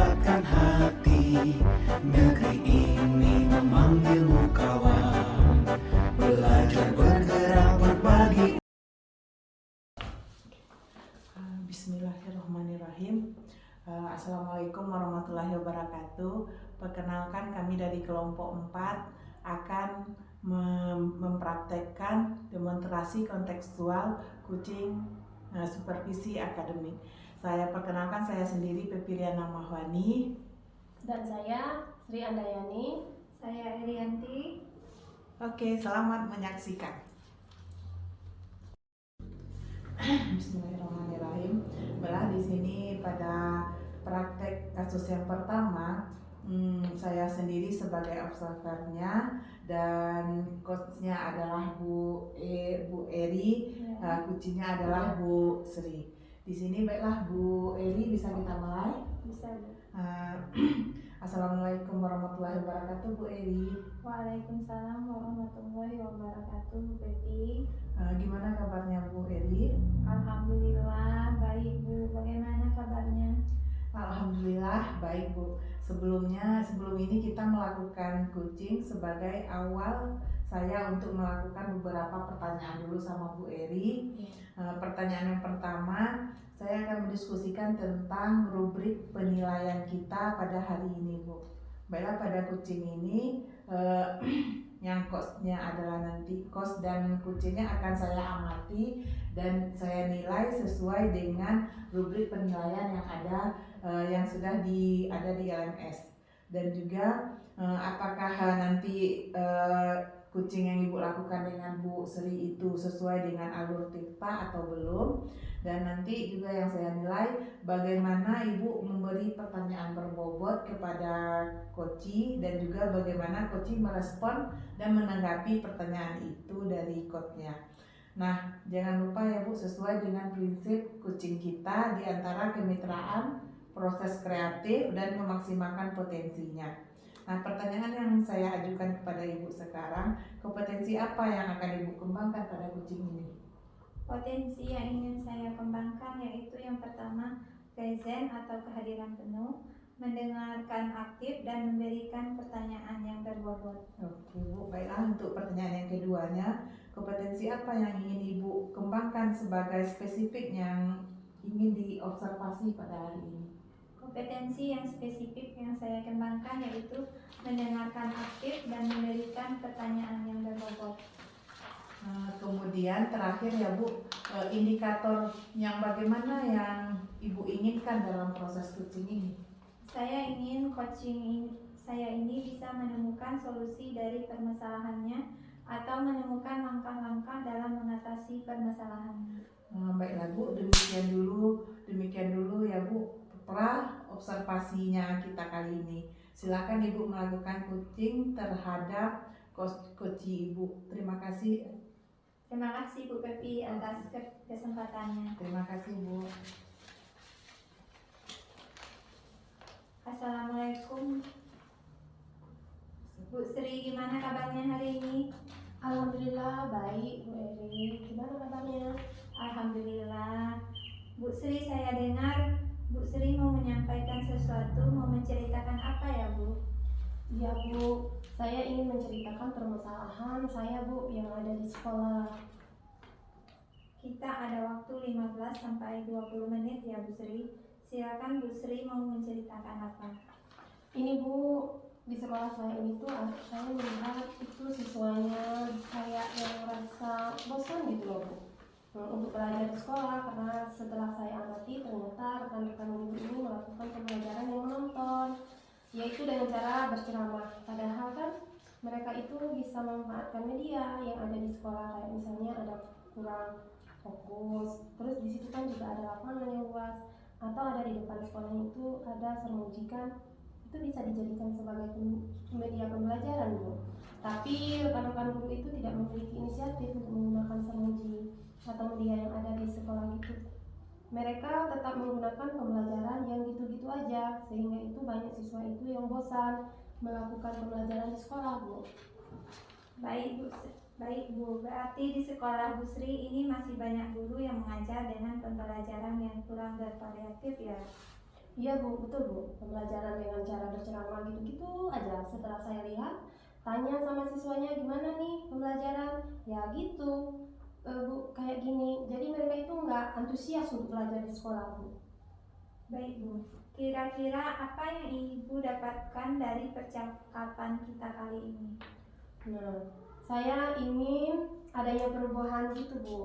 menghangatkan hati. Negeri ini memanggilmu kawan, belajar bergerak berbagi. Bismillahirrahmanirrahim. Assalamualaikum warahmatullahi wabarakatuh. Perkenalkan, kami dari kelompok 4 akan mempraktekkan demonstrasi kontekstual kucing supervisi akademik. Saya perkenalkan, saya sendiri Pepiriana Mahwani. Dan saya Sri Andayani. Saya Erianti. Oke, selamat menyaksikan. Bismillahirrahmanirrahim. Baiklah, di sini pada praktek kasus yang pertama, saya sendiri sebagai observernya dan coachnya adalah Bu Eri, kucingnya adalah Bu Sri. Di sini baiklah Bu Eri, bisa kita mulai? Bisa, Bu. Assalamualaikum warahmatullahi wabarakatuh, Bu Eri. Waalaikumsalam warahmatullahi wabarakatuh, Bu Pepi. Gimana kabarnya Bu Eri? Alhamdulillah baik, Bu. Bagaimana kabarnya? Alhamdulillah baik, Bu. Sebelum ini kita melakukan coaching sebagai awal saya untuk melakukan beberapa pertanyaan dulu sama Bu Eri. Pertanyaan yang pertama, saya akan mendiskusikan tentang rubrik penilaian kita pada hari ini, Bu. Baiklah, pada coaching ini yang coachnya adalah nanti coach dan kucingnya akan saya amati dan saya nilai sesuai dengan rubrik penilaian yang ada yang sudah ada di LMS. Dan juga apakah nanti kucing yang Ibu lakukan dengan Bu Sri itu sesuai dengan alur TIPA atau belum. Dan nanti juga yang saya nilai bagaimana Ibu memberi pertanyaan berbobot kepada koci dan juga bagaimana koci merespon dan menanggapi pertanyaan itu dari coachnya. Nah, jangan lupa ya Bu, sesuai dengan prinsip kucing kita di antara kemitraan, proses kreatif, dan memaksimalkan potensinya. Nah, pertanyaan yang saya ajukan kepada Ibu sekarang, kompetensi apa yang akan Ibu kembangkan pada kucing ini? Potensi yang ingin saya kembangkan yaitu yang pertama, present atau kehadiran penuh, mendengarkan aktif, dan memberikan pertanyaan yang berbobot. Oke, Bu, baiklah, untuk pertanyaan yang keduanya, kompetensi apa yang ingin Ibu kembangkan sebagai spesifik yang ingin diobservasi pada hari ini? Kompetensi yang spesifik yang saya kembangkan yaitu mendengarkan aktif dan memberikan pertanyaan yang berbobot. Kemudian terakhir ya Bu, indikator yang bagaimana yang Ibu inginkan dalam proses coaching ini? Saya ingin coaching saya ini bisa menemukan solusi dari permasalahannya atau menemukan langkah-langkah dalam mengatasi permasalahannya. Baiklah Bu, demikian dulu ya Bu, pra observasinya kita kali ini. Silakan Ibu melakukan coaching terhadap coach Ibu. Terima kasih. Terima kasih Bu Pepi atas kesempatannya. Terima kasih Bu. Assalamualaikum Bu Sri, gimana kabarnya hari ini? Alhamdulillah baik, Bu Eri. Gimana kabarnya? Alhamdulillah. Bu Sri, saya dengar Bu Sri mau menyampaikan sesuatu, mau menceritakan apa ya Bu? Iya Bu, saya ingin menceritakan permasalahan saya Bu yang ada di sekolah. Kita ada waktu 15 sampai 20 menit ya Bu Sri. Silakan Bu Sri mau menceritakan apa? Ini Bu, di sekolah saya ini tuh saya melihat itu siswanya kayak yang merasa bosan gitu loh Bu untuk belajar di sekolah, karena setelah saya amati ternyata rekan-rekan guru ini melakukan pembelajaran yang menonton, yaitu dengan cara berceramah. Padahal kan mereka itu bisa memanfaatkan media yang ada di sekolah, kayak misalnya ada kurang fokus, terus di situ kan juga ada lapangan yang luas, atau ada di depan sekolahnya itu ada sermujikan, itu bisa dijadikan sebagai media pembelajaran Bu. Tapi rekan-rekan guru itu tidak memiliki inisiatif untuk menggunakan sermuji atau media yang ada di sekolah gitu. Mereka tetap menggunakan pembelajaran yang gitu-gitu aja, sehingga itu banyak siswa itu yang bosan melakukan pembelajaran di sekolah Bu. Baik Bu, berarti di sekolah Bu Sri ini masih banyak guru yang mengajar dengan pembelajaran yang kurang bervariatif ya? Iya Bu, betul Bu. Pembelajaran dengan cara berceramah gitu-gitu aja. Setelah saya lihat, tanya sama siswanya gimana nih pembelajaran, ya gitu. Bu, kayak gini. Jadi mereka itu nggak antusias untuk belajar di sekolah Bu. Baik Bu, kira-kira apa yang Ibu dapatkan dari percakapan kita kali ini? Nah, saya ingin adanya perubahan gitu Bu.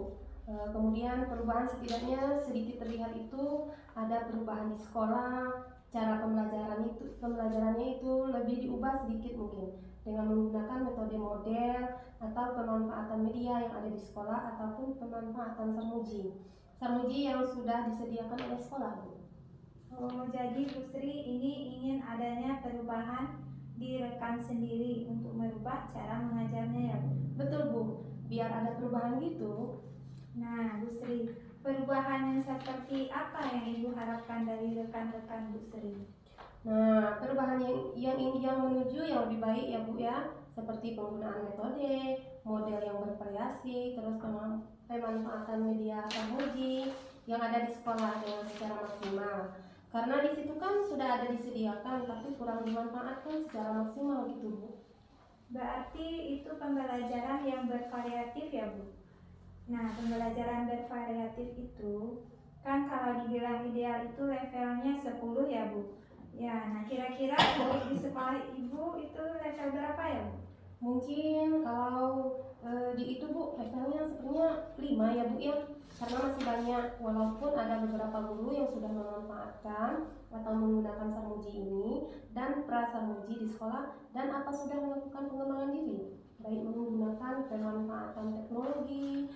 Kemudian perubahan setidaknya sedikit terlihat itu ada perubahan di sekolah, cara pembelajarannya itu lebih diubah sedikit mungkin dengan menggunakan metode model atau pemanfaatan media yang ada di sekolah ataupun pemanfaatan sarmuji yang sudah disediakan oleh sekolah Bu. Oh, jadi Bu Sri ini ingin adanya perubahan di rekan sendiri untuk merubah cara mengajarnya ya Bu? Betul Bu, biar ada perubahan gitu. Nah Bu Sri, perubahan yang seperti apa yang Ibu harapkan dari rekan-rekan Bu Sri? Nah, perubahan yang menuju yang lebih baik ya Bu ya, seperti penggunaan metode, model yang bervariasi, terus pemanfaatan media sarmuji yang ada di sekolah dengan secara maksimal. Karena di situ kan sudah ada disediakan, tapi kurang dimanfaatkan secara maksimal gitu Bu. Berarti itu pembelajaran yang bervariatif ya Bu? Nah, pembelajaran bervariatif itu kan kalau dibilang ideal itu levelnya 10 ya Bu? Ya, nah kira-kira di sekolah Ibu itu level berapa ya Bu? Mungkin kalau di itu Bu, levelnya sebenarnya 5 ya Bu ya, karena masih banyak, walaupun ada beberapa guru yang sudah memanfaatkan atau menggunakan sarmuji ini dan prasarmuji di sekolah, dan apa sudah melakukan pengembangan diri baik menggunakan pemanfaatan teknologi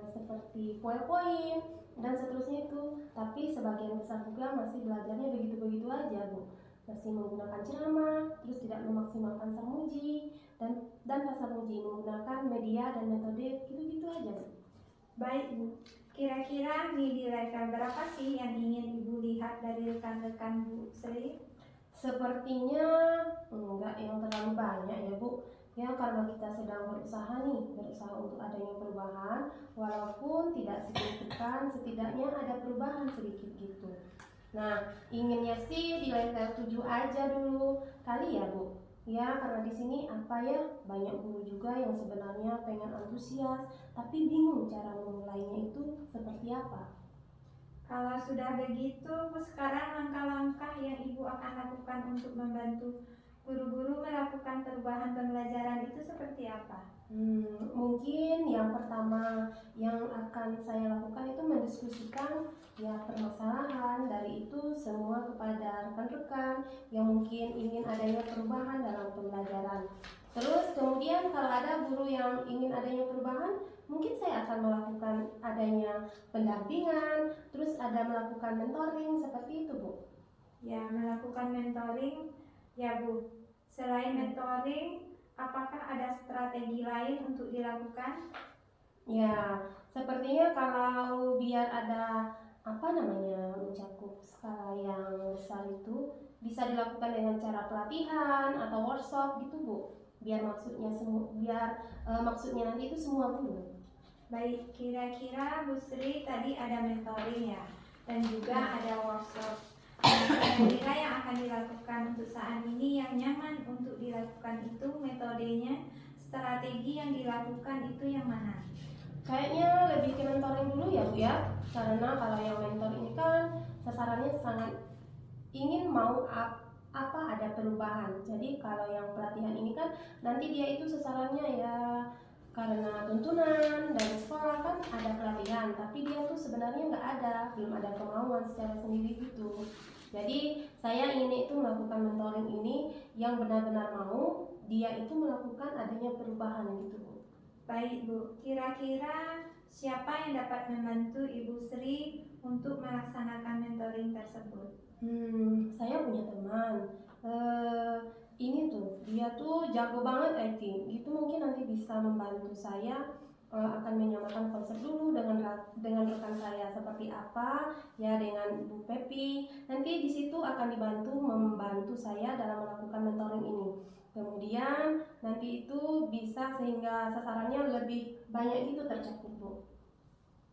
seperti PowerPoint dan seterusnya itu. Tapi sebagian besar juga masih belajarnya begitu-begitu aja Bu, masih menggunakan ceramah, terus tidak memaksimalkan sarmuji dan pasarmuji menggunakan media dan metode gitu-gitu aja Bu. Baik Bu, kira-kira di level berapa sih yang ingin Ibu lihat dari rekan-rekan Bu Sri? Sepertinya enggak yang terlalu banyak ya Bu. Ya karena kita sedang berusaha untuk adanya perubahan, walaupun tidak signifikan, setidaknya ada perubahan sedikit gitu. Nah, inginnya sih di level 7 aja dulu kali ya Bu. Ya karena di sini banyak guru juga yang sebenarnya pengen antusias, tapi bingung cara memulainya itu seperti apa. Kalau sudah begitu, Bu, sekarang langkah-langkah yang Ibu akan lakukan untuk membantu guru-guru melakukan perubahan pembelajaran itu seperti apa? Mungkin yang pertama yang akan saya lakukan itu mendiskusikan ya permasalahan dari itu semua kepada rekan-rekan yang mungkin ingin adanya perubahan dalam pembelajaran. Terus kemudian kalau ada guru yang ingin adanya perubahan, mungkin saya akan melakukan adanya pendampingan, terus ada melakukan mentoring seperti itu Bu. Ya, melakukan mentoring ya Bu. Selain mentoring, apakah ada strategi lain untuk dilakukan? Ya, sepertinya kalau biar ada mencakup skala yang besar itu bisa dilakukan dengan cara pelatihan atau workshop gitu Bu. Biar maksudnya nanti itu semua guru. Baik, kira-kira Bu Sri tadi ada mentoring ya, dan juga ada workshop. Kira-kira yang akan dilakukan untuk saat ini yang nyaman untuk dilakukan itu metodenya, strategi yang dilakukan itu yang mana? Kayaknya lebih ke mentoring dulu ya Bu ya, karena kalau yang mentor ini kan sasarannya sangat ingin ada perubahan. Jadi kalau yang pelatihan ini kan nanti dia itu sasarannya ya karena tuntunan dari sekolah kan ada pelatihan, tapi dia tuh sebenarnya belum ada kemauan secara sendiri gitu. Jadi saya ingin itu melakukan mentoring ini yang benar-benar mau dia itu melakukan adanya perubahan gitu Bu. Baik Bu, kira-kira siapa yang dapat membantu Ibu Sri untuk melaksanakan mentoring tersebut? Saya punya teman. Ini tuh dia tuh jago banget IT. Itu mungkin nanti bisa membantu saya akan menyamakan konsep dulu dengan rekan saya seperti apa ya dengan Bu Pepi. Nanti di situ akan membantu saya dalam melakukan mentoring ini. Kemudian nanti itu bisa sehingga sasarannya lebih banyak gitu tercakup Bu.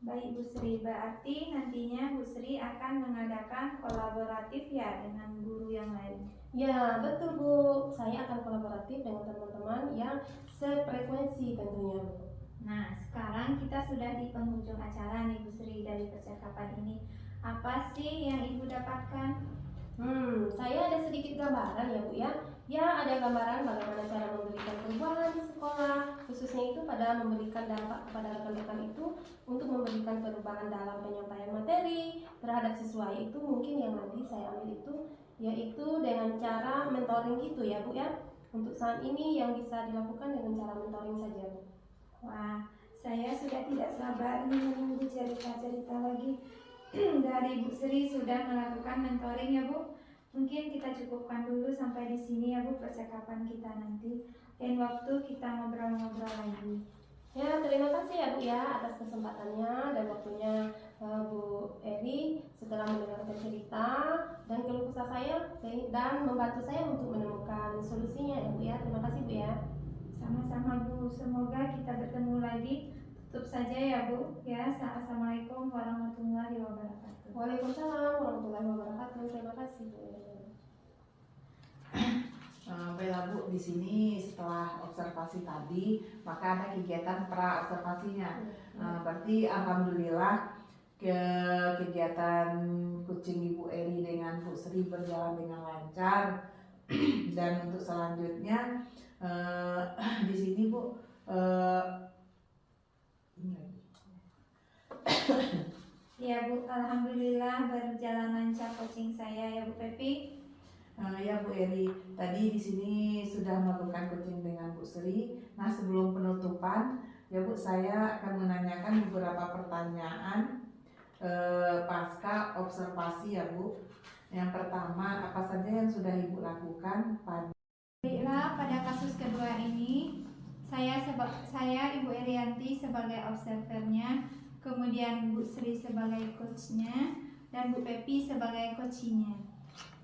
Baik Bu Sri, berarti nantinya Bu Sri akan mengadakan kolaboratif ya dengan guru yang lain. Ya, betul Bu. Saya akan kolaboratif dengan teman-teman yang sefrekuensi tentunya Bu. Nah, sekarang kita sudah di penghujung acara nih Bu Sri dari percakapan ini. Apa sih yang Ibu dapatkan? Saya ada sedikit gambaran ya Bu ya. Ya, ada gambaran bagaimana cara memberikan perubahan di sekolah, khususnya itu pada memberikan dampak kepada rekan-rekan itu untuk memberikan perubahan dalam penyampaian materi terhadap siswa. Itu mungkin yang nanti saya ambil itu yaitu dengan cara mentoring gitu ya Bu ya. Untuk saat ini yang bisa dilakukan dengan cara mentoring saja Bu. Wah, saya sudah tidak sabar nih menunggu cerita-cerita lagi dari Bu Sri sudah melakukan mentoring ya Bu. Mungkin kita cukupkan dulu sampai di sini ya Bu percakapan kita nanti. Lain waktu kita ngobrol-ngobrol lagi. Ya, terima kasih ya Bu ya atas kesempatannya dan waktunya Bu Eri setelah mendengarkan cerita dan keluh kesah saya dan membantu saya untuk menemukan solusinya ya Bu ya. Terima kasih Bu ya. Sama-sama Bu, semoga kita bertemu lagi. Tutup saja ya Bu. Ya, assalamualaikum warahmatullahi wabarakatuh. Waalaikumsalam warahmatullahi wabarakatuh. Terima kasih Bu Eri. Baiklah Bu, di sini setelah observasi tadi, maka ada kegiatan pra observasinya. Berarti alhamdulillah kegiatan kucing Ibu Eri dengan Bu Sri berjalan dengan lancar. Dan untuk selanjutnya di sini Bu, Ya Bu, alhamdulillah berjalan lancar coaching saya ya Bu Pepi. Ya Bu Eri, tadi di sini sudah melakukan coaching dengan Bu Sri. Nah, sebelum penutupan, ya Bu, saya akan menanyakan beberapa pertanyaan pasca observasi ya Bu. Yang pertama, apa saja yang sudah Ibu lakukan Baiklah, pada kasus kedua ini saya Ibu Erianti sebagai observernya, kemudian Bu Sri sebagai coachnya, dan Bu Pepi sebagai coachingnya.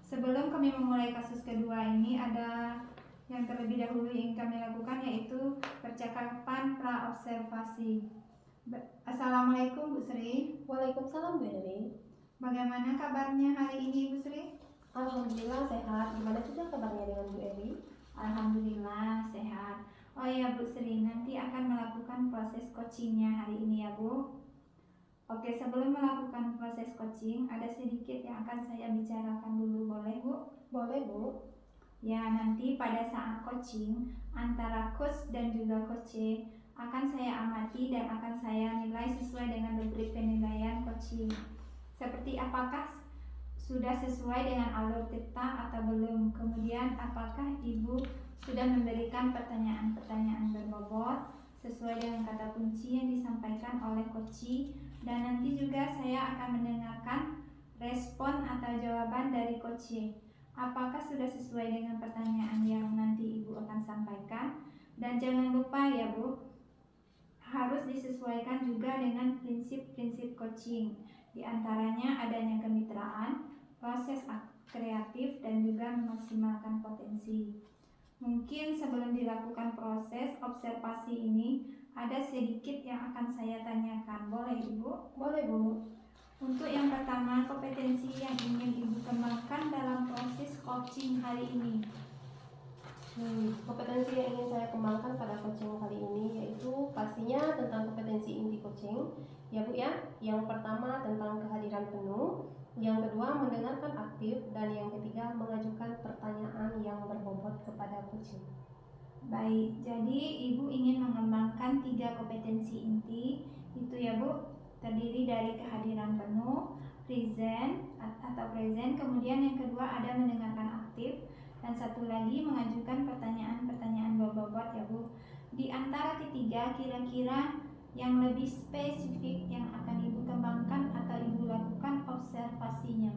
Sebelum kami memulai kasus kedua ini, ada yang terlebih dahulu yang kami lakukan, yaitu percakapan pra-observasi. Assalamualaikum Bu Sri. Waalaikumsalam Bu Eri. Bagaimana kabarnya hari ini Bu Sri? Alhamdulillah sehat. Gimana juga kabarnya dengan Bu Eri? Alhamdulillah sehat. Oh ya Bu Sri, nanti akan melakukan proses coachingnya hari ini ya Bu. Oke, sebelum melakukan proses coaching, ada sedikit yang akan saya bicarakan dulu, boleh Bu? Boleh Bu. Ya, nanti pada saat coaching, antara coach dan juga coach akan saya amati dan akan saya nilai sesuai dengan rubrik penilaian coaching. Seperti apakah sudah sesuai dengan alur cerita atau belum. Kemudian apakah Ibu sudah memberikan pertanyaan-pertanyaan berbobot sesuai dengan kata kunci yang disampaikan oleh coach. Dan nanti juga saya akan mendengarkan respon atau jawaban dari coach. Apakah sudah sesuai dengan pertanyaan yang nanti Ibu akan sampaikan. Dan jangan lupa ya Bu, harus disesuaikan juga dengan prinsip-prinsip coaching. Di antaranya adanya kemitraan, proses kreatif, dan juga memaksimalkan potensi. Mungkin sebelum dilakukan proses observasi ini, ada sedikit yang akan saya tanyakan. Boleh Ibu? Boleh Bu. Untuk yang pertama, kompetensi yang ingin Ibu kembangkan dalam proses coaching hari ini. Kompetensi yang ingin saya kembangkan pada coaching kali ini yaitu pastinya tentang kompetensi inti coaching ya Bu ya. Yang pertama tentang kehadiran penuh, yang kedua mendengarkan aktif, dan yang ketiga mengajukan pertanyaan yang berbobot kepada coaching. Baik, jadi Ibu ingin mengembangkan 3 kompetensi inti itu ya Bu, terdiri dari kehadiran penuh, present, kemudian yang kedua ada mendengarkan aktif, dan satu lagi mengajukan pertanyaan-pertanyaan berbobot ya Bu. Di antara ketiga, kira-kira yang lebih spesifik yang akan Ibu kembangkan atau Ibu lakukan observasinya?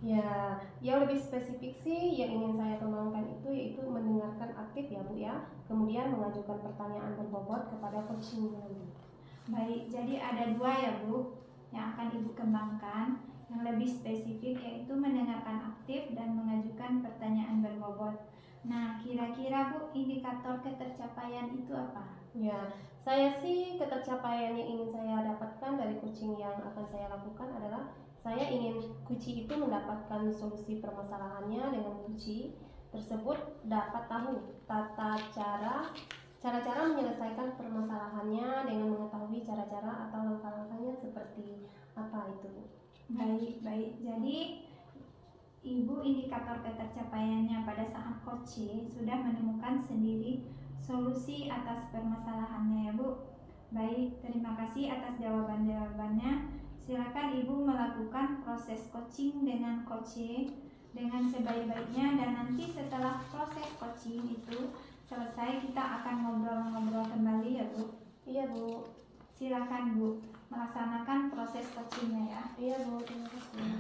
Ya, yang lebih spesifik sih yang ingin saya kembangkan itu yaitu mendengarkan aktif ya Bu ya, kemudian mengajukan pertanyaan berbobot kepada coaching nanti. Baik, jadi ada 2 ya Bu yang akan Ibu kembangkan. Yang lebih spesifik yaitu mendengarkan aktif dan mengajukan pertanyaan berbobot. Nah, kira-kira Bu, indikator ketercapaian itu apa? Ya, Saya sih ketercapaian yang ingin saya dapatkan dari coaching yang akan saya lakukan adalah saya ingin coaching itu mendapatkan solusi permasalahannya dengan coaching tersebut dapat tahu cara-cara menyelesaikan permasalahannya dengan mengetahui cara-cara atau langkah-langkahnya seperti apa itu. Baik. Jadi Ibu indikator ketercapaiannya pada saat coaching sudah menemukan sendiri solusi atas permasalahannya ya Bu. Baik, terima kasih atas jawaban-jawabannya. Silakan Ibu melakukan proses coaching dengan coaching dengan sebaik-baiknya, dan nanti setelah proses coaching itu selesai kita akan ngobrol-ngobrol kembali ya Bu. Iya Bu. Silakan Bu melaksanakan proses coachingnya ya. Iya Bu, terima kasih.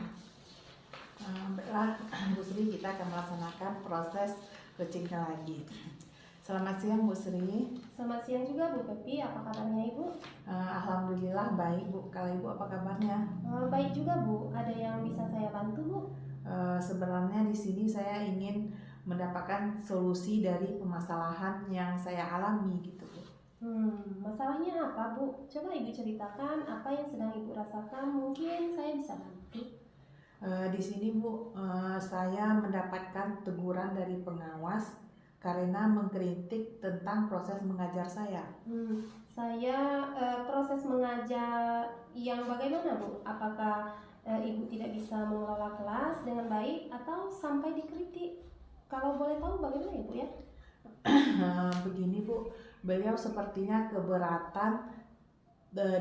Baiklah Bu Sri, kita akan melaksanakan proses coachingnya lagi. Selamat siang Bu Sri. Selamat siang juga Bu Pepi, apa kabarnya Ibu? Alhamdulillah baik Bu. Kalau Ibu apa kabarnya? Baik juga Bu, ada yang bisa saya bantu Bu? Sebenarnya di sini saya ingin mendapatkan solusi dari permasalahan yang saya alami gitu Bu. Masalahnya apa Bu? Coba Ibu ceritakan apa yang sedang Ibu rasakan, mungkin saya bisa bantu. Di sini Bu, saya mendapatkan teguran dari pengawas karena mengkritik tentang proses mengajar saya. Proses mengajar yang bagaimana Bu? Apakah Ibu tidak bisa mengelola kelas dengan baik atau sampai dikritik? Kalau boleh tahu bagaimana Ibu ya? Begini Bu, beliau sepertinya keberatan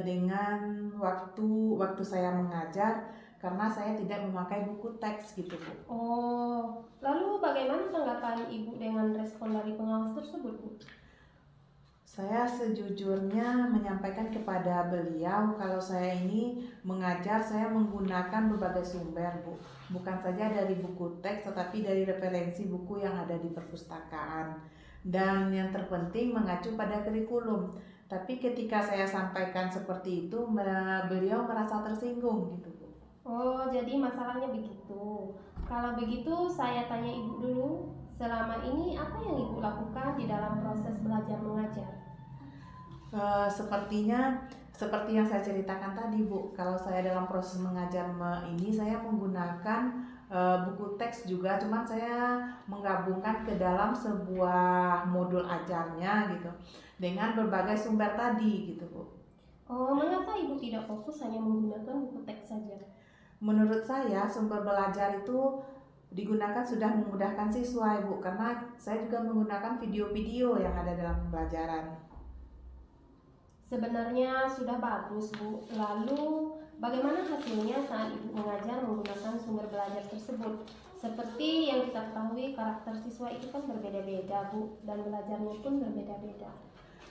dengan waktu saya mengajar karena saya tidak memakai buku teks gitu Bu. Oh, lalu bagaimana tanggapan Ibu dengan respon dari pengawas tersebut Bu? Saya sejujurnya menyampaikan kepada beliau kalau saya ini mengajar, saya menggunakan berbagai sumber Bu. Bukan saja dari buku teks tetapi dari referensi buku yang ada di perpustakaan. Dan yang terpenting mengacu pada kurikulum. Tapi ketika saya sampaikan seperti itu, beliau merasa tersinggung gitu Bu. Oh, jadi masalahnya begitu. Kalau begitu, saya tanya Ibu dulu. Selama ini apa yang Ibu lakukan di dalam proses belajar mengajar? Seperti yang saya ceritakan tadi Bu. Kalau saya dalam proses mengajar ini, saya menggunakan buku teks juga. Cuman saya menggabungkan ke dalam sebuah modul ajarnya gitu. Dengan berbagai sumber tadi gitu Bu. Oh, mengapa Ibu tidak fokus hanya menggunakan buku teks saja? Menurut saya sumber belajar itu digunakan sudah memudahkan siswa Ibu, karena saya juga menggunakan video-video yang ada dalam pembelajaran. Sebenarnya sudah bagus Bu. Lalu bagaimana hasilnya saat Ibu mengajar menggunakan sumber belajar tersebut? Seperti yang kita ketahui, karakter siswa itu kan berbeda-beda Bu, dan belajarnya pun berbeda-beda.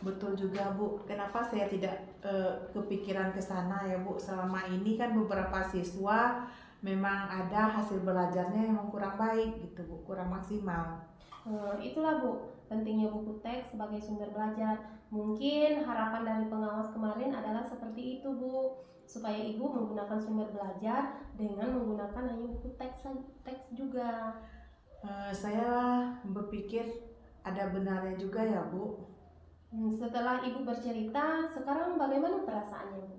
Betul juga Bu, kenapa saya tidak kepikiran ke sana ya Bu? Selama ini kan beberapa siswa memang ada hasil belajarnya yang kurang baik gitu Bu, kurang maksimal. Itulah Bu, pentingnya buku teks sebagai sumber belajar. Mungkin harapan dari pengawas kemarin adalah seperti itu Bu, supaya Ibu menggunakan sumber belajar dengan menggunakan hanya buku teks juga. Saya berpikir ada benarnya juga ya Bu. Setelah Ibu bercerita, sekarang bagaimana perasaannya Bu?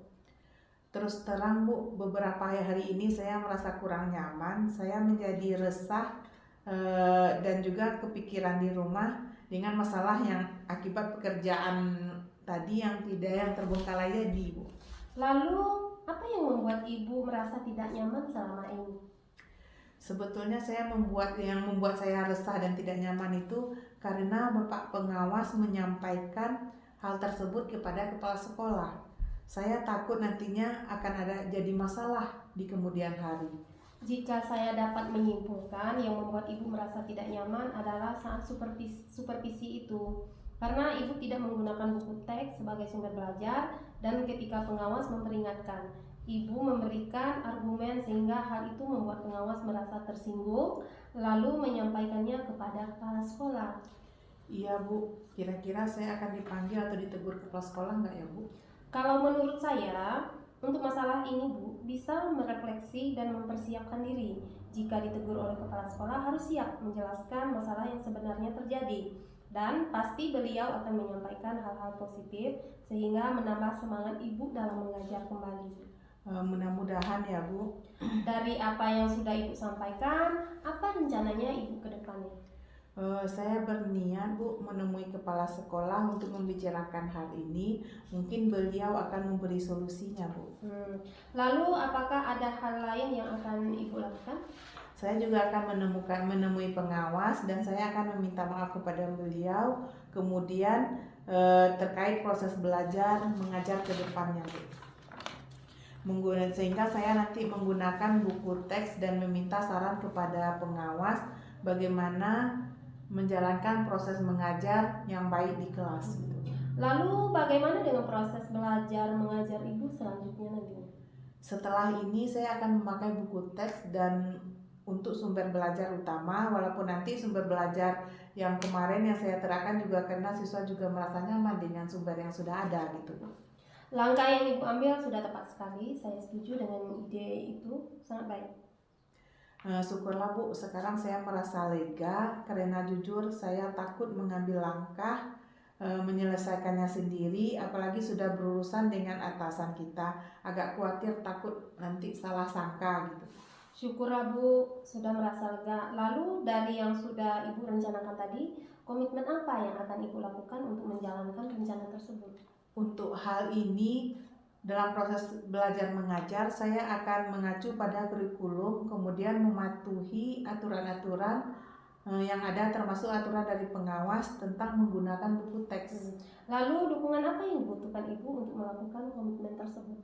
Terus terang Bu, beberapa hari ini saya merasa kurang nyaman, saya menjadi resah dan juga kepikiran di rumah dengan masalah yang akibat pekerjaan tadi yang terbengkalai jadi Bu. Lalu apa yang membuat Ibu merasa tidak nyaman selama ini? Sebetulnya yang membuat saya resah dan tidak nyaman itu karena Bapak pengawas menyampaikan hal tersebut kepada kepala sekolah. Saya takut nantinya akan ada jadi masalah di kemudian hari. Jika saya dapat menyimpulkan, yang membuat Ibu merasa tidak nyaman adalah saat supervisi itu. Karena Ibu tidak menggunakan buku teks sebagai sumber belajar, dan ketika pengawas memperingatkan, Ibu memberikan argumen sehingga hal itu membuat pengawas merasa tersinggung, lalu menyampaikannya kepada kepala sekolah. Iya Bu, kira-kira saya akan dipanggil atau ditegur kepala sekolah nggak ya Bu? Kalau menurut saya, untuk masalah ini Bu, bisa merefleksi dan mempersiapkan diri. Jika ditegur oleh kepala sekolah harus siap menjelaskan masalah yang sebenarnya terjadi. Dan pasti beliau akan menyampaikan hal-hal positif sehingga menambah semangat ibu dalam mengajar kembali. Mudah-mudahan ya Bu. Dari apa yang sudah ibu sampaikan, apa rencananya ibu ke depannya? Saya berniat Bu menemui kepala sekolah untuk membicarakan hal ini. Mungkin beliau akan memberi solusinya Bu. Lalu apakah ada hal lain yang akan ibu lakukan? Saya juga akan menemui pengawas dan saya akan meminta maaf kepada beliau. Kemudian terkait proses belajar mengajar ke depannya Bu. Sehingga saya nanti menggunakan buku teks dan meminta saran kepada pengawas bagaimana menjalankan proses mengajar yang baik di kelas. Lalu bagaimana dengan proses belajar mengajar ibu selanjutnya nantinya? Setelah ini saya akan memakai buku teks dan untuk sumber belajar utama, walaupun nanti sumber belajar yang kemarin yang saya terapkan juga karena siswa juga merasa nyaman dengan sumber yang sudah ada gitu. Langkah yang ibu ambil sudah tepat sekali, saya setuju dengan ide itu, sangat baik. Syukurlah Bu, sekarang saya merasa lega karena jujur saya takut mengambil langkah menyelesaikannya sendiri, apalagi sudah berurusan dengan atasan kita. Agak khawatir takut nanti salah sangka gitu. Syukurlah Bu, sudah merasa lega. Lalu dari yang sudah ibu rencanakan tadi, komitmen apa yang akan ibu lakukan untuk menjalankan rencana tersebut? Untuk hal ini, dalam proses belajar mengajar, saya akan mengacu pada kurikulum, kemudian mematuhi aturan-aturan yang ada, termasuk aturan dari pengawas tentang menggunakan buku teks. Lalu dukungan apa yang dibutuhkan ibu untuk melakukan komitmen tersebut?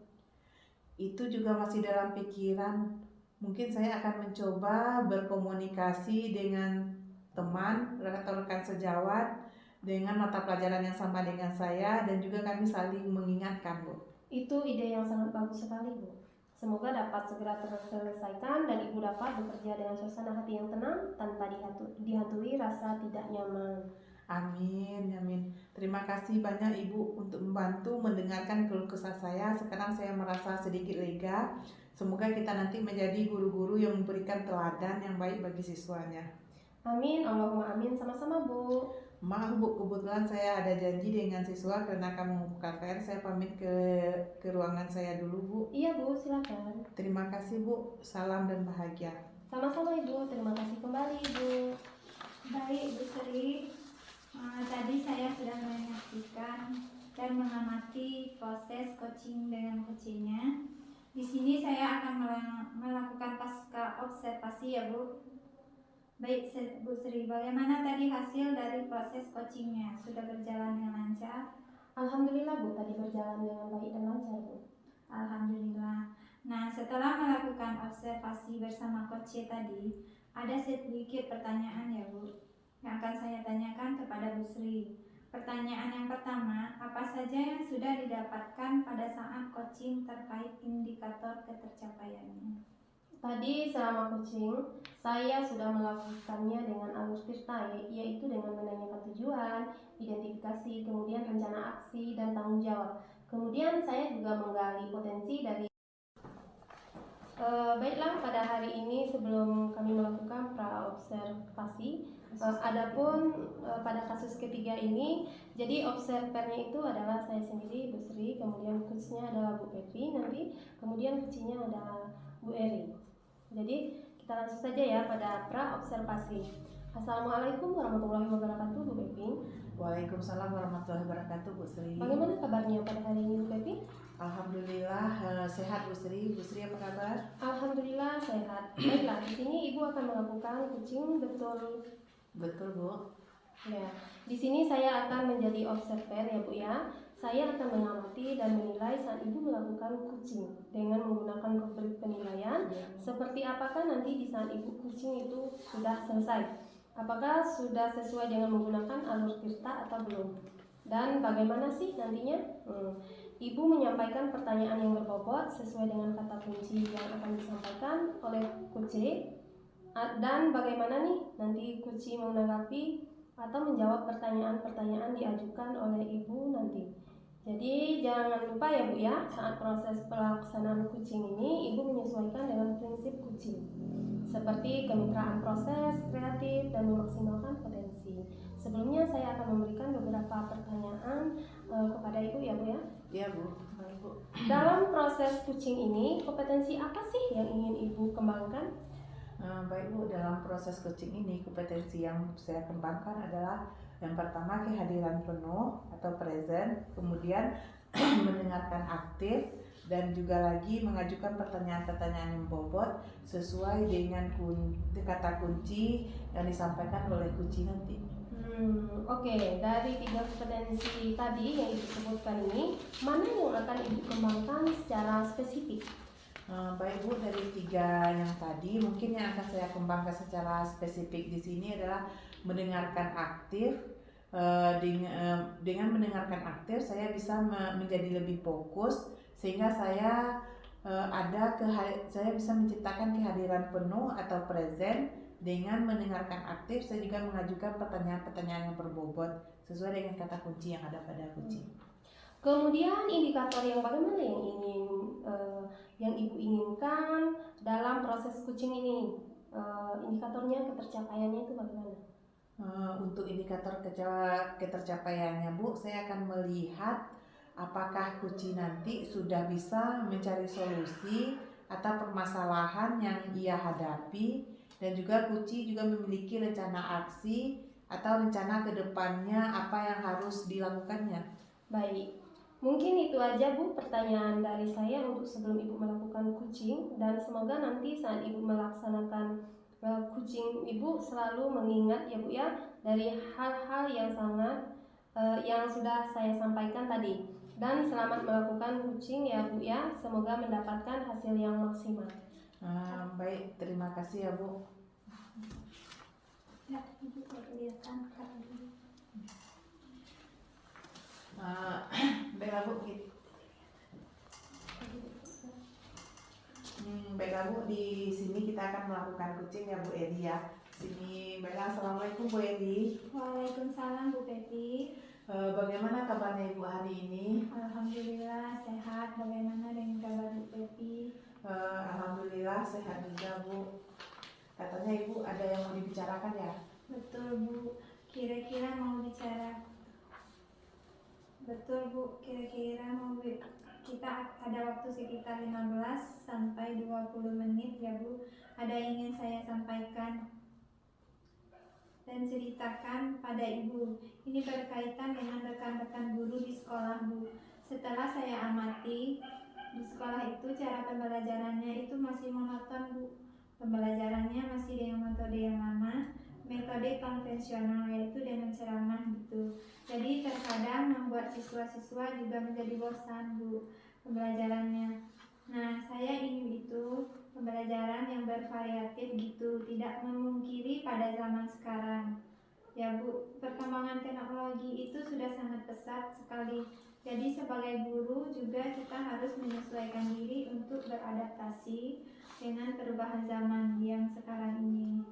Itu juga masih dalam pikiran. Mungkin saya akan mencoba berkomunikasi dengan teman atau rekan sejawat dengan mata pelajaran yang sama dengan saya, dan juga kami saling mengingatkan Bu. Itu ide yang sangat bagus sekali Bu. Semoga dapat segera terselesaikan dan ibu dapat bekerja dengan suasana hati yang tenang tanpa dihantui rasa tidak nyaman. Amin, amin. Terima kasih banyak Ibu untuk membantu mendengarkan keluh kesah saya. Sekarang saya merasa sedikit lega. Semoga kita nanti menjadi guru-guru yang memberikan teladan yang baik bagi siswanya. Amin, Allahumma amin. Sama-sama Bu. Maaf Bu, kebetulan saya ada janji dengan siswa karena kamu mengumpulkan PR. Saya pamit ke ruangan saya dulu Bu. Iya Bu, silakan. Terima kasih Bu, salam dan bahagia. Sama-sama Ibu, terima kasih kembali Ibu. Baik Bu Sri, tadi saya sudah menyaksikan dan mengamati proses coaching dengan coachingnya. Di sini saya akan melakukan pasca observasi ya Bu. Baik Bu Sri, bagaimana tadi hasil dari proses coachingnya? Sudah berjalan dengan lancar? Alhamdulillah Bu, tadi berjalan dengan baik dan lancar Bu. Alhamdulillah. Nah, setelah melakukan observasi bersama coach tadi, ada sedikit pertanyaan ya Bu, yang akan saya tanyakan kepada Bu Sri. Pertanyaan yang pertama, apa saja yang sudah didapatkan pada saat coaching terkait indikator ketercapaiannya? Tadi selama coaching, saya sudah melakukannya dengan alur tirta, yaitu dengan menanyakan tujuan, identifikasi, kemudian rencana aksi, dan tanggung jawab. Kemudian saya juga menggali potensi dari baiklah, pada hari ini sebelum kami melakukan pra-observasi, adapun pada kasus ketiga ini, jadi observernya itu adalah saya sendiri, Bu Sri, kemudian coachnya adalah Bu Pepi, nanti kemudian coachnya adalah Bu Eri. Jadi kita langsung saja ya pada pra-observasi. Assalamualaikum warahmatullahi wabarakatuh Bu Pepi. Waalaikumsalam warahmatullahi wabarakatuh Bu Sri. Bagaimana kabarnya pada hari ini Bu Pepi? Alhamdulillah sehat Bu Sri. Bu Sri apa kabar? Alhamdulillah sehat. Baiklah, di sini Ibu akan melakukan coaching, betul? Betul Bu. Ya, di sini saya akan menjadi observer ya Bu ya. Saya akan mengamati dan menilai saat Ibu melakukan coaching dengan menggunakan rubrik penilaian. Seperti apakah nanti di saat Ibu coaching itu sudah selesai? Apakah sudah sesuai dengan menggunakan alur tirta atau belum? Dan bagaimana sih nantinya? Ibu menyampaikan pertanyaan yang berbobot sesuai dengan kata kunci yang akan disampaikan oleh coach. Dan bagaimana nih nanti coach menanggapi atau menjawab pertanyaan-pertanyaan diajukan oleh Ibu nanti. Jadi jangan lupa ya Bu ya, saat proses pelaksanaan coaching ini Ibu menyesuaikan dengan prinsip coaching. seperti kemitraan proses kreatif dan memaksimalkan potensi. Sebelumnya saya akan memberikan beberapa pertanyaan kepada Ibu ya Bu ya. Iya Bu, baik Bu. Dalam proses coaching ini, kompetensi apa sih yang ingin Ibu kembangkan? Baik Bu, dalam proses coaching ini kompetensi yang saya kembangkan adalah yang pertama kehadiran penuh atau present, kemudian mendengarkan aktif, dan juga lagi mengajukan pertanyaan-pertanyaan yang bobot sesuai dengan kata kunci yang disampaikan oleh kunci nanti. Oke, dari 3 kompetensi tadi yang Ibu sebutkan ini, mana yang akan Ibu kembangkan secara spesifik? Baik Bu, dari 3 yang tadi mungkin yang akan saya kembangkan secara spesifik di sini adalah mendengarkan aktif. Dengan mendengarkan aktif saya bisa menjadi lebih fokus sehingga saya bisa menciptakan kehadiran penuh atau present. Dengan mendengarkan aktif saya juga mengajukan pertanyaan-pertanyaan yang berbobot sesuai dengan kata kunci yang ada pada kunci. Kemudian indikator yang bagaimana yang Ibu inginkan dalam proses coaching ini? Indikatornya ketercapaiannya itu bagaimana? Untuk indikator ketercapaiannya Bu, saya akan melihat apakah kunci nanti sudah bisa mencari solusi atau permasalahan yang ia hadapi, dan juga kunci juga memiliki rencana aksi atau rencana ke depannya apa yang harus dilakukannya. Baik, mungkin itu aja Bu pertanyaan dari saya untuk sebelum Ibu melakukan coaching, dan semoga nanti saat Ibu melaksanakan coaching Ibu selalu mengingat ya Bu ya dari hal-hal yang yang sudah saya sampaikan tadi, dan selamat melakukan coaching ya Bu ya, semoga mendapatkan hasil yang maksimal. Baik, terima kasih ya Bu. Ya, Ibu kelihatan Baiklah Bu, baiklah Bu, di sini kita akan melakukan coaching ya Bu Edi ya. Sini, baiklah, assalamualaikum Bu Edi. Waalaikumsalam Bu Peti. Bagaimana kabarnya Ibu hari ini? Alhamdulillah sehat. Bagaimana dengan kabar Bu Peti? Alhamdulillah sehat juga Bu. Katanya Ibu ada yang mau dibicarakan ya? Betul Bu. Kira-kira mau bicara. Betul Bu. Kira-kira mau kita ada waktu sekitar 15 sampai 20 menit ya Bu. Ada yang ingin saya sampaikan dan ceritakan pada Ibu. Ini berkaitan dengan rekan-rekan guru di sekolah Bu. Setelah saya amati di sekolah itu cara pembelajarannya itu masih monoton Bu. Pembelajarannya masih dengan metode yang lama, metode konvensional, yaitu dengan ceramah gitu. Jadi terkadang membuat siswa-siswa juga menjadi bosan Bu pembelajarannya. Nah, saya ingin itu pembelajaran yang bervariatif gitu, tidak memungkiri pada zaman sekarang. Ya Bu, perkembangan teknologi itu sudah sangat pesat sekali. Jadi sebagai guru juga kita harus menyesuaikan diri untuk beradaptasi dengan perubahan zaman yang sekarang ini.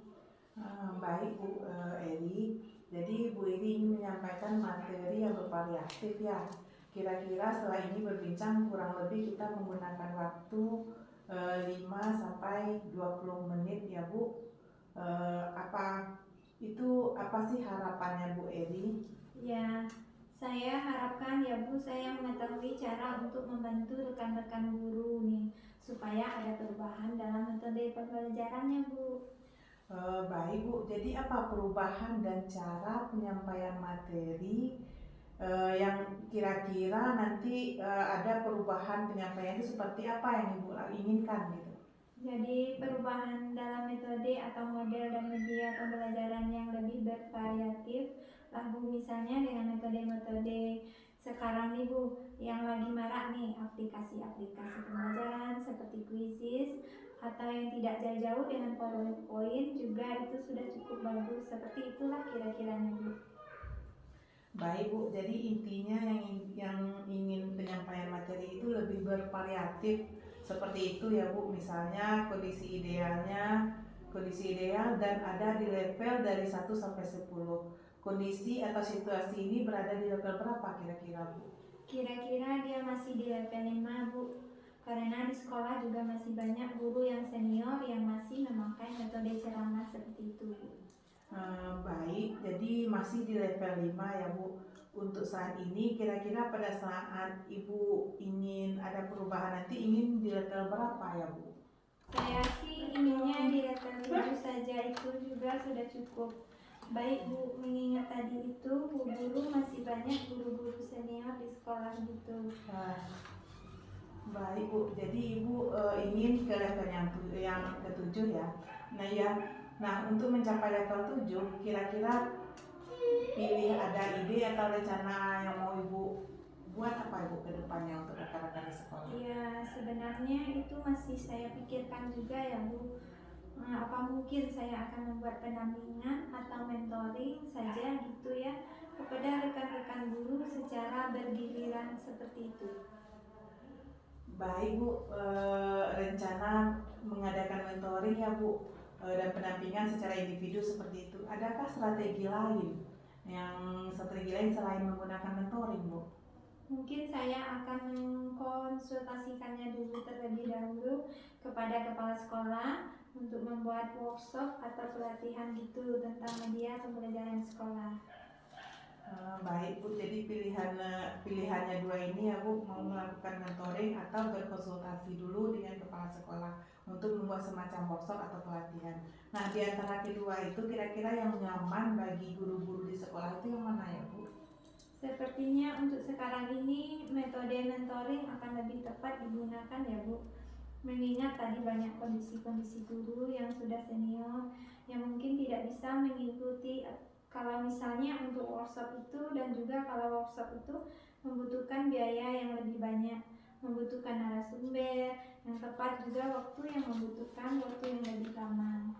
Baik Bu Edi, jadi Bu Edi ingin menyampaikan materi yang bervariatif ya. Kira-kira setelah ini berbincang kurang lebih kita menggunakan waktu 5 sampai 20 menit ya Bu. Apa sih harapannya Bu Edi? Ya, saya harapkan ya Bu, saya mengetahui cara untuk membantu rekan-rekan guru nih supaya ada perubahan dalam metode pembelajarannya Bu. Baik Bu, jadi apa perubahan dan cara penyampaian materi yang kira-kira nanti ada perubahan penyampaian itu seperti apa yang Ibu inginkan gitu? Jadi perubahan dalam metode atau model dan media pembelajaran yang lebih bervariatif lah Bu, misalnya dengan metode-metode sekarang nih Bu yang lagi marak nih, aplikasi-aplikasi pembelajaran seperti Quizizz atau yang tidak jauh-jauh dengan PowerPoint juga itu sudah cukup bagus. Seperti itulah kira-kiranya Bu. Baik Bu, jadi intinya yang ingin penyampaian materi itu lebih bervariatif seperti itu ya Bu. Misalnya kondisi ideal dan ada di level dari 1 sampai 10. Kondisi atau situasi ini berada di level berapa kira-kira Bu? Kira-kira dia masih di level 5 Bu. karena di sekolah juga masih banyak guru yang senior yang masih memakai metode ceramah seperti itu. Baik, jadi masih di level 5 ya Bu. Untuk saat ini kira-kira pada saat Ibu ingin ada perubahan nanti ingin di level berapa ya Bu? Saya sih inginnya di level 7 saja, itu juga sudah cukup. Baik Bu, mengingat tadi itu Bu guru masih banyak guru-guru senior di sekolah gitu. Baik Bu, jadi Ibu ingin ke level yang ke-7 ya. Nah untuk mencapai level 7 kira-kira ada ide atau rencana yang mau Ibu buat apa Ibu ke depannya untuk rekan-rekan di sekolah? Ya sebenarnya itu masih saya pikirkan juga ya Bu. Apa mungkin saya akan membuat pendampingan atau mentoring saja gitu ya kepada rekan-rekan guru secara bergiliran seperti itu. Baik Bu, rencana mengadakan mentoring ya Bu, dan pendampingan secara individu seperti itu. Adakah strategi lain selain menggunakan mentoring Bu? Mungkin saya akan mengkonsultasikannya dulu terlebih dahulu kepada kepala sekolah untuk membuat workshop atau pelatihan gitu tentang media pembelajaran sekolah. Baik Bu, jadi pilihannya dua ini ya Bu, mau melakukan mentoring atau berkonsultasi dulu dengan kepala sekolah untuk membuat semacam workshop atau pelatihan. Nah di antara kedua itu kira-kira yang nyaman bagi guru-guru di sekolah itu yang mana ya Bu? Sepertinya untuk sekarang ini metode mentoring akan lebih tepat digunakan ya Bu. Mengingat tadi banyak kondisi-kondisi guru yang sudah senior yang mungkin tidak bisa mengikuti kalau misalnya untuk workshop itu, dan juga kalau workshop itu membutuhkan biaya yang lebih banyak, membutuhkan narasumber yang tepat, juga waktu yang membutuhkan waktu yang lebih lama.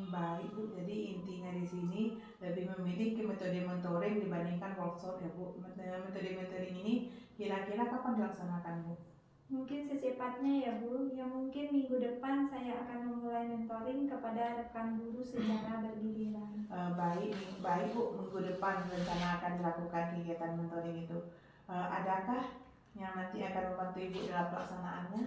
Baik Bu, jadi intinya di sini lebih memilih ke metode mentoring dibandingkan workshop ya Bu. Metode mentoring ini kira-kira kapan dilaksanakan Bu? Mungkin secepatnya ya Bu, ya mungkin minggu depan saya akan memulai mentoring kepada rekan guru secara bergiliran. Baik Bu, minggu depan rencana akan dilakukan kegiatan mentoring itu. Adakah yang nanti akan membantu Ibu dalam pelaksanaannya?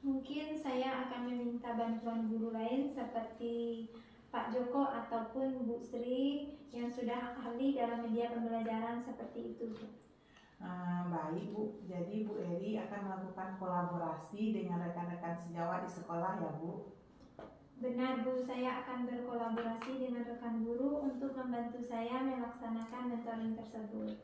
Mungkin saya akan meminta bantuan guru lain seperti Pak Joko ataupun Bu Sri yang sudah ahli dalam media pembelajaran seperti itu. Baik Bu, jadi Bu Eri akan melakukan kolaborasi dengan rekan-rekan sejawat di sekolah ya Bu? Benar Bu, saya akan berkolaborasi dengan rekan guru untuk membantu saya melaksanakan mentoring tersebut.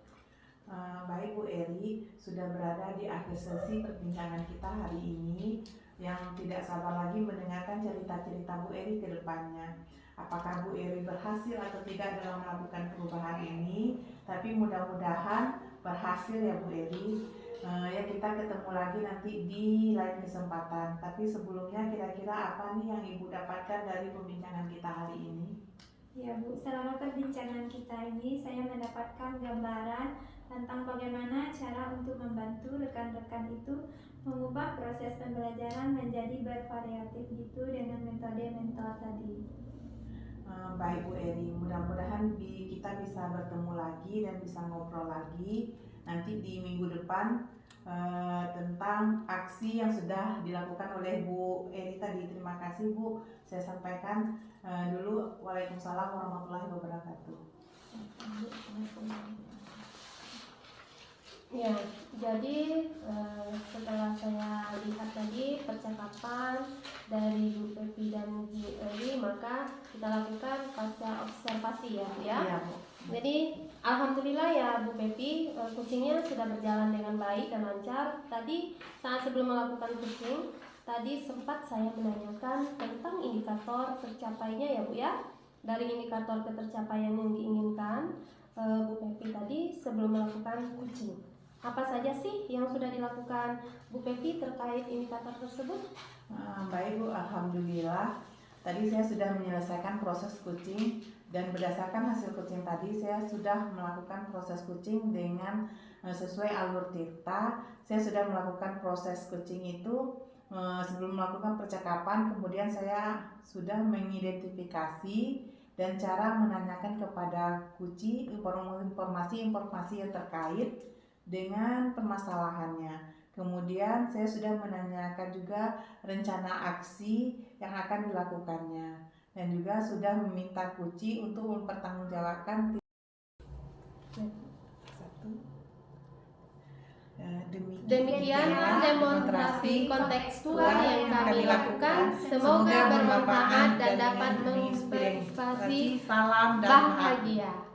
Baik Bu Eri, sudah berada di akhir sesi perbincangan kita hari ini, yang tidak sabar lagi mendengarkan cerita-cerita Bu Eri ke depannya. Apakah Bu Eri berhasil atau tidak dalam melakukan perubahan ini, tapi mudah-mudahan berhasil ya Bu Eri. Ya kita ketemu lagi nanti di lain kesempatan. Tapi sebelumnya kira-kira apa nih yang Ibu dapatkan dari pembincangan kita hari ini? Ya Bu, selama perbincangan kita ini saya mendapatkan gambaran tentang bagaimana cara untuk membantu rekan-rekan itu mengubah proses pembelajaran menjadi bervariatif gitu dengan metode mentor tadi. Baik Bu Eri, mudah-mudahan kita bisa bertemu lagi dan bisa ngobrol lagi nanti di minggu depan tentang aksi yang sudah dilakukan oleh Bu Eri tadi. Terima kasih Bu, saya sampaikan dulu. Waalaikumsalam warahmatullahi wabarakatuh. Ya, jadi setelah saya lihat tadi percakapan dari Bu Pepi dan Bu Eri, maka kita lakukan pasca observasi ya, Bu ya. Iya, Bu. Jadi alhamdulillah ya Bu Pepi, coachingnya sudah berjalan dengan baik dan lancar. Tadi saat sebelum melakukan coaching, tadi sempat saya menanyakan tentang indikator tercapainya ya Bu ya. Dari indikator ketercapaian yang diinginkan Bu Pepi tadi sebelum melakukan coaching. Apa saja sih yang sudah dilakukan Bu Pepi terkait indikator tersebut? Baik Bu, alhamdulillah. Tadi saya sudah menyelesaikan proses coaching dan berdasarkan hasil coaching tadi saya sudah melakukan proses coaching dengan sesuai alur Tirta. Saya sudah melakukan proses coaching itu sebelum melakukan percakapan, kemudian saya sudah mengidentifikasi dan cara menanyakan kepada kunci informasi-informasi yang terkait dengan permasalahannya. Kemudian saya sudah menanyakan juga rencana aksi yang akan dilakukannya dan juga sudah meminta Kuci untuk mempertanggungjawabkan Demikian demonstrasi kontekstual yang kami lakukan. Semoga bermanfaat dan dapat menginspirasi Salam dan bahagia.